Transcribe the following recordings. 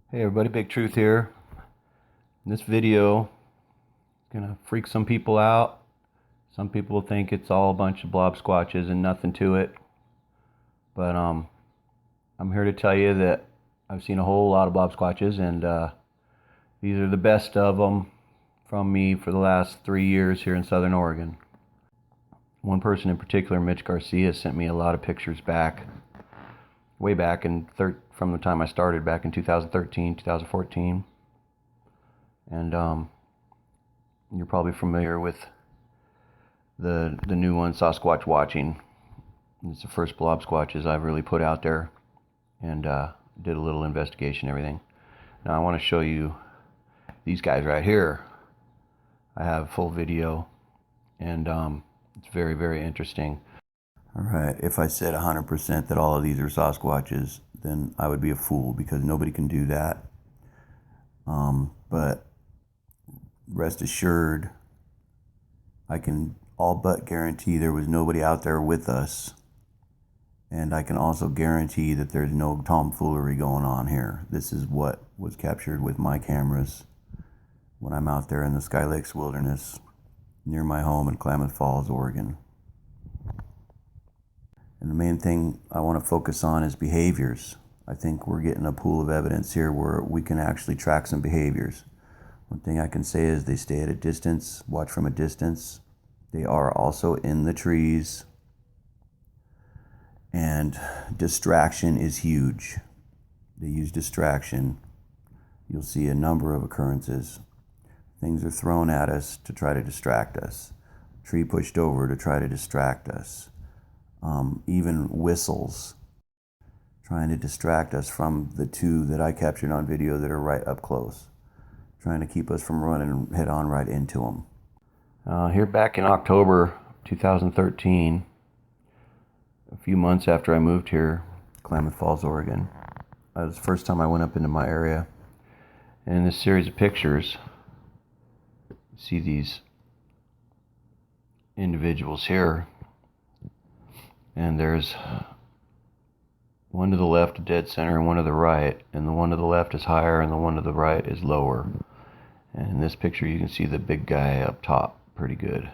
Hey everybody, Bigtruth here. In this video, gonna freak some people out. Some people think it's all a bunch of blob squatches and nothing to it. But I'm here to tell you that I've seen a whole lot of blob squatches, and these are the best of them from me for the last 3 years here in Southern Oregon. One person in particular, Mitch Garcia, sent me a lot of pictures back, way back from the time I started back in 2013, 2014. And you're probably familiar with the new one, Sasquatch watching. It's the first blob squatches I've really put out there, and did a little investigation and everything. Now I want to show you these guys right here. I have full video, and it's very, very interesting. Alright, if I said 100% that all of these are Sasquatches, then I would be a fool, because nobody can do that. But rest assured, I can all but guarantee there was nobody out there with us. And I can also guarantee that there's no tomfoolery going on here. This is what was captured with my cameras when I'm out there in the Sky Lakes wilderness near my home in Klamath Falls, Oregon. And the main thing I want to focus on is behaviors. I think we're getting a pool of evidence here where we can actually track some behaviors. One thing I can say is they stay at a distance, watch from a distance. They are also in the trees. And distraction is huge. They use distraction. You'll see a number of occurrences. Things are thrown at us to try to distract us. Tree pushed over to try to distract us. Even whistles, trying to distract us from the two that I captured on video that are right up close, trying to keep us from running head on right into them. Here back in October 2013, a few months after I moved here, Klamath Falls, Oregon, it was the first time I went up into my area. And in this series of pictures, you see these individuals here. And there's one to the left, dead center, and one to the right. And the one to the left is higher, and the one to the right is lower. And in this picture, you can see the big guy up top pretty good.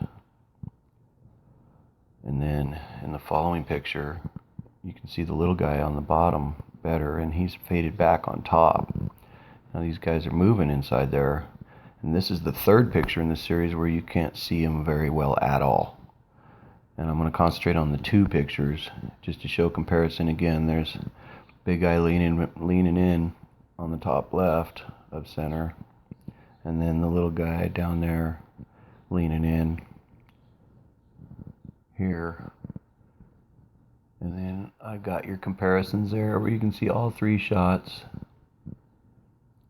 And then in the following picture, you can see the little guy on the bottom better, and he's faded back on top. Now these guys are moving inside there. And this is the third picture in this series where you can't see them very well at all. And I'm going to concentrate on the two pictures just to show comparison. Again, there's big guy leaning in on the top left of center, and then the little guy down there leaning in here. And then I got your comparisons there where you can see all three shots.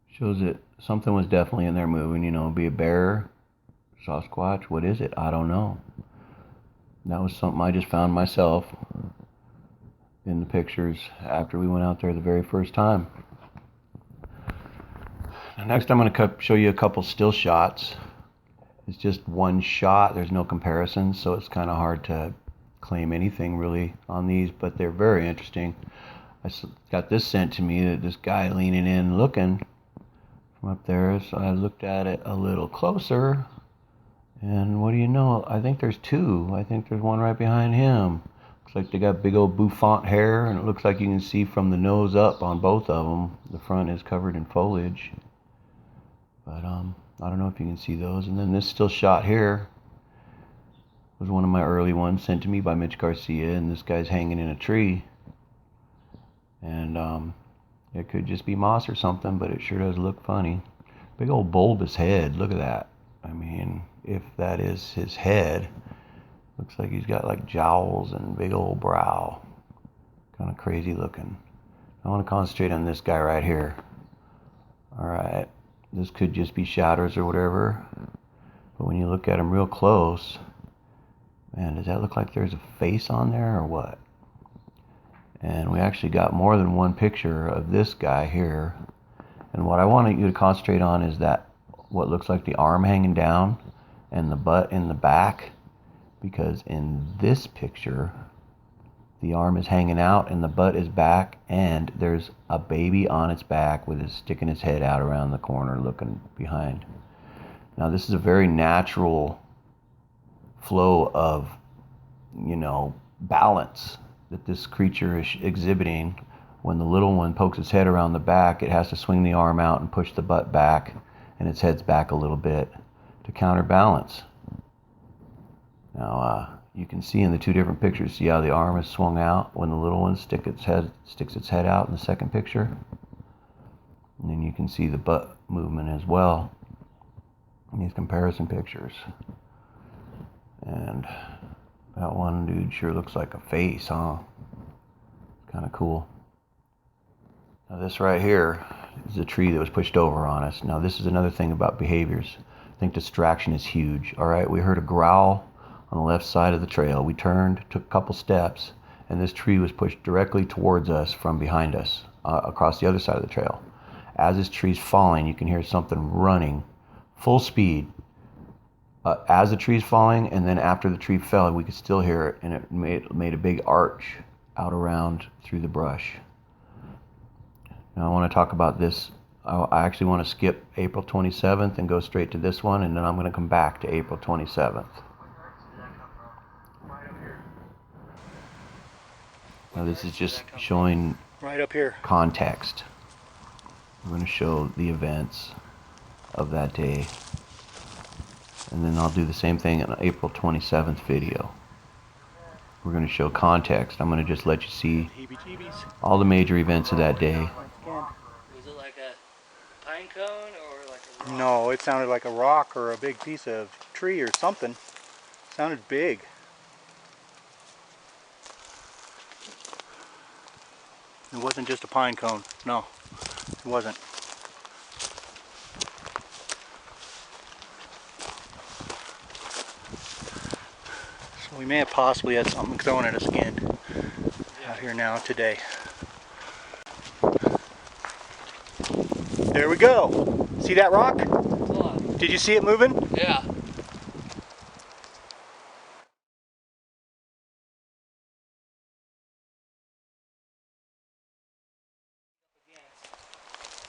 Shows that something was definitely in there moving, be a bear, Sasquatch, what is it? I don't know. That was something I just found myself in the pictures after we went out there the very first time. Now next I'm going to show you a couple still shots. It's just one shot, there's no comparison, so it's kind of hard to claim anything really on these, but they're very interesting. I got this sent to me, that this guy leaning in looking from up there, so I looked at it a little closer. And what do you know? I think there's two. I think there's one right behind him. Looks like they got big old bouffant hair, and it looks like you can see from the nose up on both of them. The front is covered in foliage. But I don't know if you can see those. And then this still shot here was one of my early ones sent to me by Mitch Garcia, and this guy's hanging in a tree. And it could just be moss or something, but it sure does look funny. Big old bulbous head. Look at that. I mean, if that is his head, looks like he's got like jowls and big old brow. Kind of crazy looking. I want to concentrate on this guy right here. Alright, this could just be shadows or whatever, but when you look at him real close, man, does that look like there's a face on there or what? And we actually got more than one picture of this guy here. And what I want you to concentrate on is that what looks like the arm hanging down and the butt in the back, because in this picture The arm is hanging out and the butt is back, and there's a baby on its back with sticking its head out around the corner looking behind. Now this is a very natural flow of, balance that this creature is exhibiting. When the little one pokes its head around the back, it has to swing the arm out and push the butt back, and its head's back a little bit to counterbalance. Now you can see in the two different pictures, see how the arm is swung out when the little one sticks its head out in the second picture, and then you can see the butt movement as well in these comparison pictures. And that one dude sure looks like a face, huh? Kind of cool. Now this right here is a tree that was pushed over on us. Now this is another thing about behaviors. I think distraction is huge. All right, we heard a growl on the left side of the trail. We turned, took a couple steps, and this tree was pushed directly towards us from behind us, across the other side of the trail. As this tree's falling, you can hear something running full speed as the tree's falling, and then after the tree fell, we could still hear it, and it made a big arch out around through the brush. Now I want to talk about this. I actually want to skip April 27th and go straight to this one, and then I'm going to come back to April 27th. Now this is just showing right up here context. I'm going to show the events of that day, and then I'll do the same thing in April 27th video. We're going to show context. I'm going to just let you see all the major events of that day. Was it like a pine cone or like a rock? No, it sounded like a rock or a big piece of tree or something. It sounded big. It wasn't just a pine cone. No, it wasn't. So we may have possibly had something thrown at us again out here now today. There we go. See that rock? Did you see it moving? Yeah.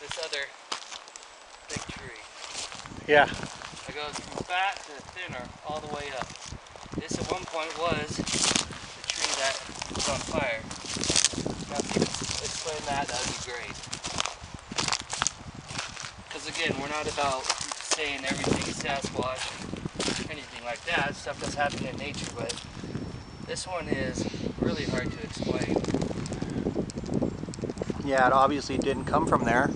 This other big tree. Yeah. It goes from fat to thinner all the way up. This at one point was the tree that was on fire. Now if you could explain that, that would be great. Because again, we're not about saying everything is Sasquatch or anything like that. Stuff that's happening in nature, but this one is really hard to explain. Yeah, it obviously didn't come from there.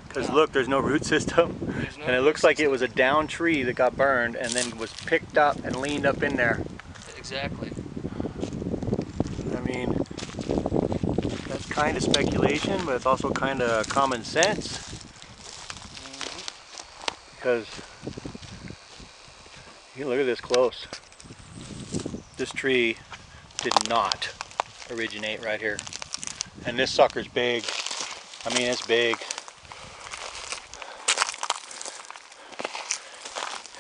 Because look, there's no root system. No, and it looks like it was a down tree that got burned and then was picked up and leaned up in there. Exactly. I mean, that's kind of speculation, but it's also kind of common sense. Because, you look at this close. This tree did not originate right here. And this sucker's big. I mean, it's big.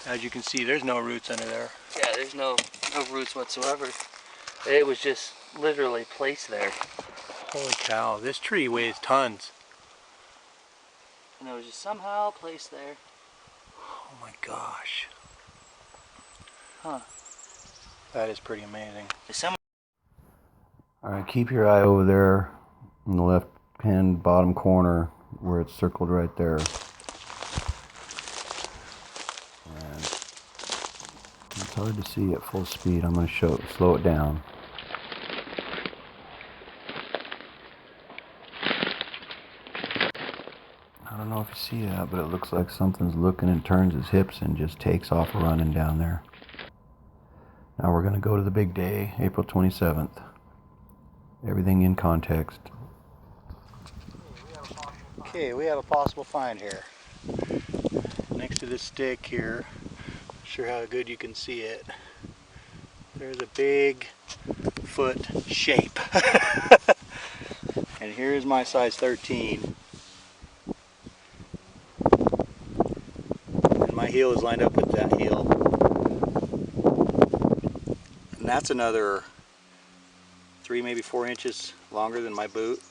As you can see, there's no roots under there. Yeah, there's no roots whatsoever. It was just literally placed there. Holy cow, this tree weighs tons. And it was just somehow placed there. Oh my gosh. Huh. That is pretty amazing. Alright, keep your eye over there in the left hand bottom corner where it's circled right there. And it's hard to see at full speed. I'm going to slow it down. I don't know if you see that, but it looks like something's looking and turns his hips and just takes off running down there. Now we're going to go to the big day, April 27th. Everything in context. Okay, we have a possible find here. Next to this stick here, not sure how good you can see it. There's a big foot shape. And here's my size 13. And my heel is lined up with that heel. And that's another 3, maybe 4 inches longer than my boot.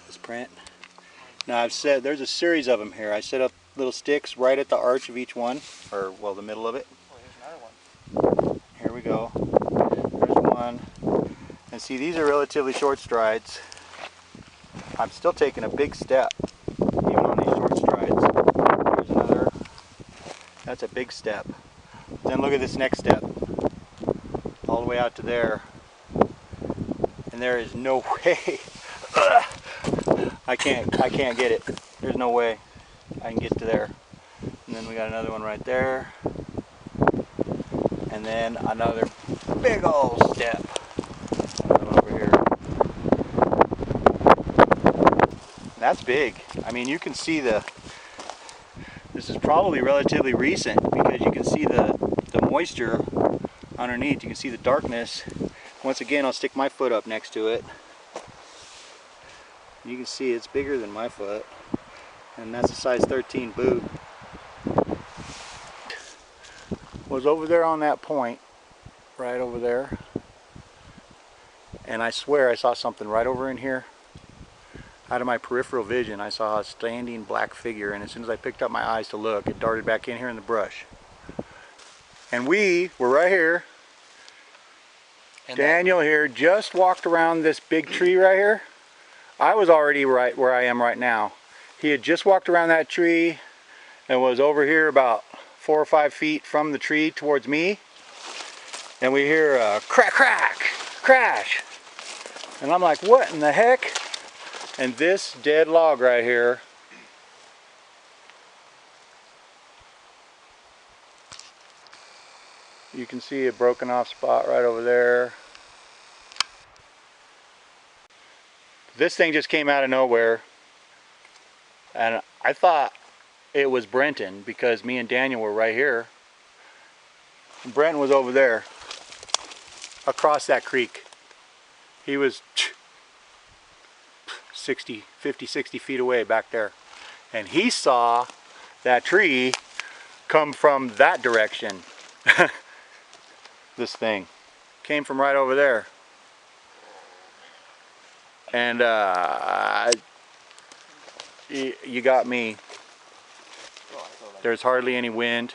This print. Now I've said there's a series of them here. I set up little sticks right at the arch of each one, or well, the middle of it. Oh, here's another one. Here we go. There's one. And see, these are relatively short strides. I'm still taking a big step, even on these short strides. There's another. That's a big step. Then look at this next step. All the way out to there. And there is no way. I can't get it. There's no way I can get to there. And then we got another one right there. And then another big old step over here. That's big. I mean, you can see this is probably relatively recent because you can see the moisture underneath. You can see the darkness. Once again, I'll stick my foot up next to it. You can see it's bigger than my foot, and that's a size 13 boot. Was over there on that point, right over there, and I swear I saw something right over in here. Out of my peripheral vision, I saw a standing black figure, and as soon as I picked up my eyes to look, it darted back in here in the brush. And we were right here. And Daniel here just walked around this big tree right here. I was already right where I am right now. He had just walked around that tree and was over here about 4 or 5 feet from the tree towards me. And we hear a crack, crack, crash. And I'm like, what in the heck? And this dead log right here, you can see a broken off spot right over there. This thing just came out of nowhere, and I thought it was Brenton because me and Daniel were right here. And Brenton was over there, across that creek. He was 50, 60 feet away back there. And he saw that tree come from that direction. This thing came from right over there. And you got me. There's hardly any wind.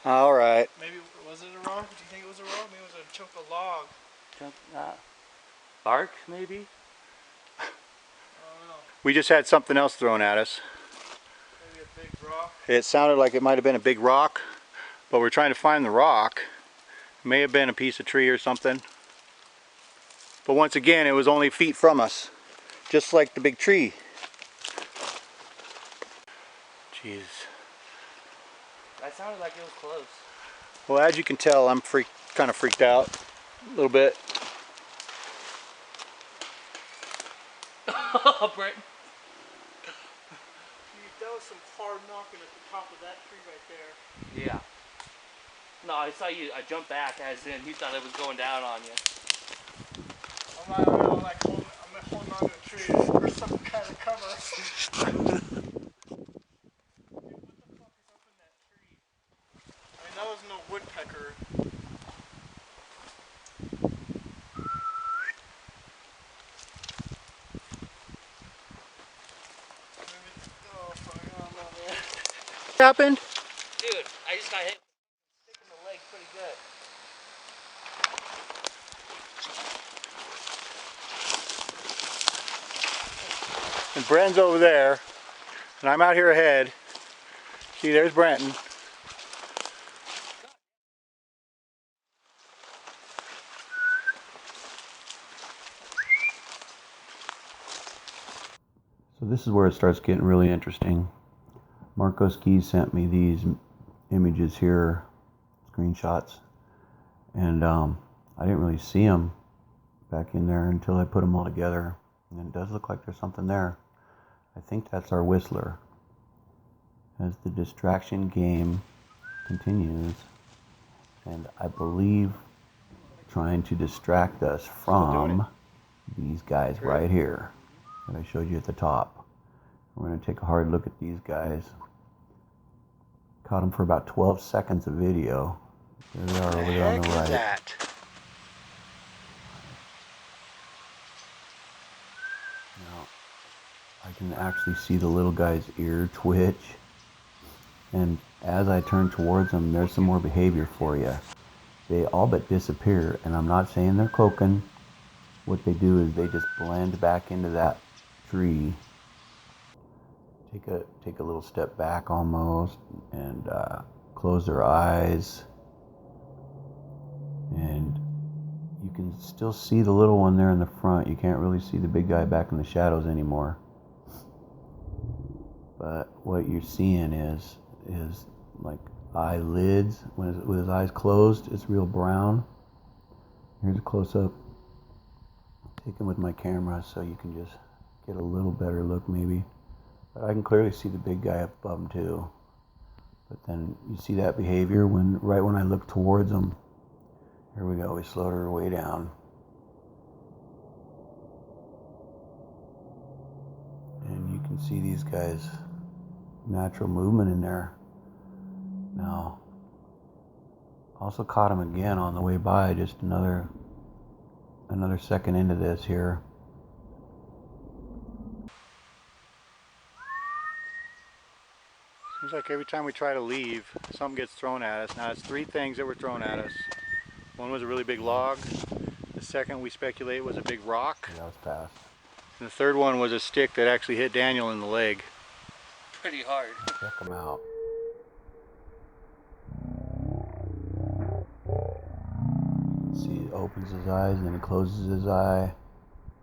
All right. Maybe, was it a rock? Do you think it was a rock? Maybe it was a chunk of log. Bark, maybe? I don't know. We just had something else thrown at us. Maybe a big rock. It sounded like it might have been a big rock, but we're trying to find the rock. It may have been a piece of tree or something. But once again, it was only feet from us, just like the big tree. Jeez. That sounded like it was close. Well, as you can tell, I'm kind of freaked out a little bit. Brent. That was some hard knocking at the top of that tree right there. Yeah. No, I saw you. I jumped back as in you thought it was going down on you. I'm like holding on to a tree for some kind of cover. Dude, what the fuck is up in that tree? I mean, that was no woodpecker. Oh, fuck, I don't know, man. What happened? Dude, I just got hit stick in the leg pretty good. And Brenton's over there, and I'm out here ahead. See, there's Brenton. So this is where it starts getting really interesting. Marco Ski sent me these images here, screenshots, and I didn't really see them back in there until I put them all together. And it does look like there's something there. I think that's our whistler. As the distraction game continues, and I believe trying to distract us from these guys right here that I showed you at the top. We're going to take a hard look at these guys. Caught them for about 12 seconds of video. There they are over there on the right. That? I can actually see the little guy's ear twitch. And as I turn towards them, there's some more behavior for you. They all but disappear, and I'm not saying they're cloaking. What they do is they just blend back into that tree. Take a little step back almost, and close their eyes. And you can still see the little one there in the front. You can't really see the big guy back in the shadows anymore. But what you're seeing is like eyelids. With his eyes closed, it's real brown. Here's a close-up taken with my camera so you can just get a little better look maybe. But I can clearly see the big guy up above him too. But then you see that behavior right when I look towards him. Here we go, we slowed her way down. And you can see these guys' natural movement in there. Now, also caught him again on the way by, just another second into this here. Seems like every time we try to leave, something gets thrown at us. Now it's 3 things that were thrown at us. One was a really big log. The second we speculate was a big rock. Yeah, that was fast. And the third one was a stick that actually hit Daniel in the leg. Pretty hard. Check him out. See, he opens his eyes and then he closes his eye.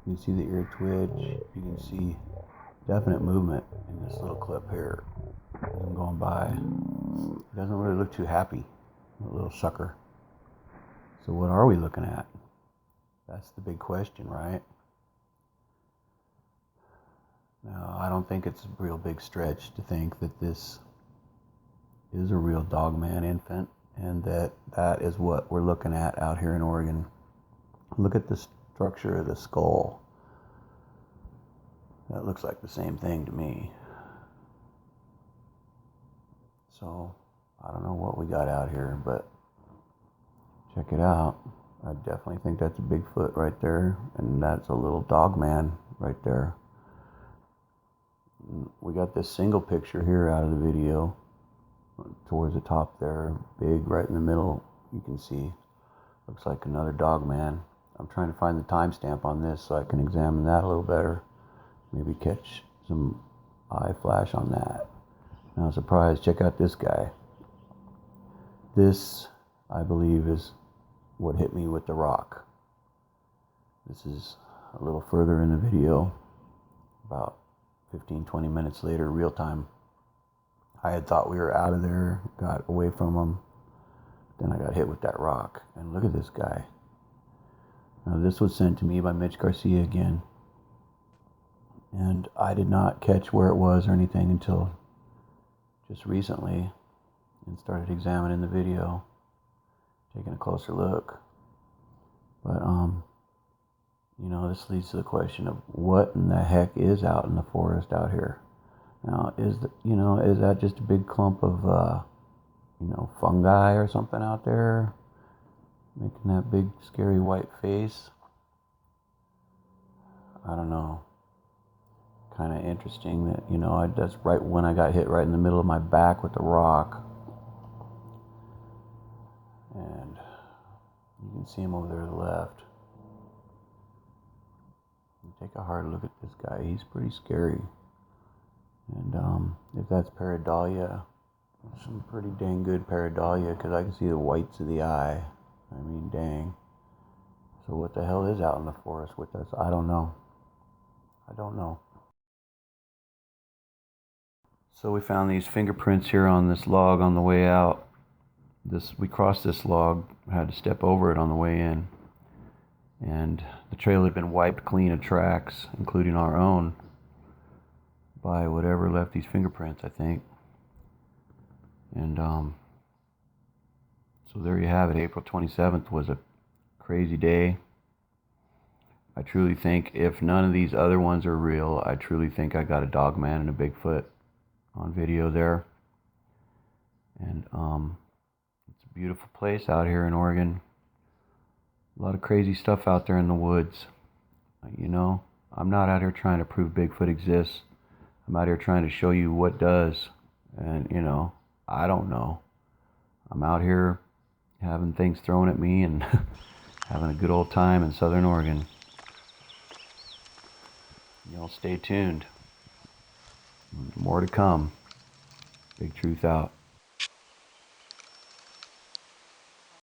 You can see the ear twitch. You can see definite movement in this little clip here. As I'm going by. He doesn't really look too happy, a little sucker. So what are we looking at? That's the big question, right? Now, I don't think it's a real big stretch to think that this is a real dogman infant, and that is what we're looking at out here in Oregon. Look at the structure of the skull. That looks like the same thing to me. So, I don't know what we got out here, but check it out. I definitely think that's a Bigfoot right there, and that's a little dogman right there. We got this single picture here out of the video towards the top there, big right in the middle. You can see looks like another dogman. I'm trying to find the timestamp on this so I can examine that a little better, maybe catch some eye flash on that. Now, surprise, check out this guy. This, I believe, is what hit me with the rock. This is a little further in the video, about 15-20 minutes later, real time. I had thought we were out of there, got away from him, then I got hit with that rock. And look at this guy. Now, this was sent to me by Mitch Garcia again, and I did not catch where it was or anything until just recently, and started examining the video, taking a closer look. But you know, this leads to the question of what in the heck is out in the forest out here. Now, is that just a big clump of fungi or something out there making that big scary white face? I don't know. Kind of interesting that, that's right when I got hit right in the middle of my back with the rock. And you can see him over there to the left. Take a hard look at this guy. He's pretty scary. And if that's pareidolia, some pretty dang good pareidolia, because I can see the whites of the eye. I mean, dang. So what the hell is out in the forest with us? I don't know. So we found these fingerprints here on this log on the way out. We crossed this log, had to step over it on the way in. And the trail had been wiped clean of tracks, including our own, by whatever left these fingerprints, I think. And so there you have it. April 27th was a crazy day. I truly think if none of these other ones are real, I truly think I got a dogman and a Bigfoot on video there. And it's a beautiful place out here in Oregon. A lot of crazy stuff out there in the woods. I'm not out here trying to prove Bigfoot exists. I'm out here trying to show you what does. And, you know, I don't know. I'm out here having things thrown at me and having a good old time in Southern Oregon. Y'all stay tuned. More to come. Bigtruth out.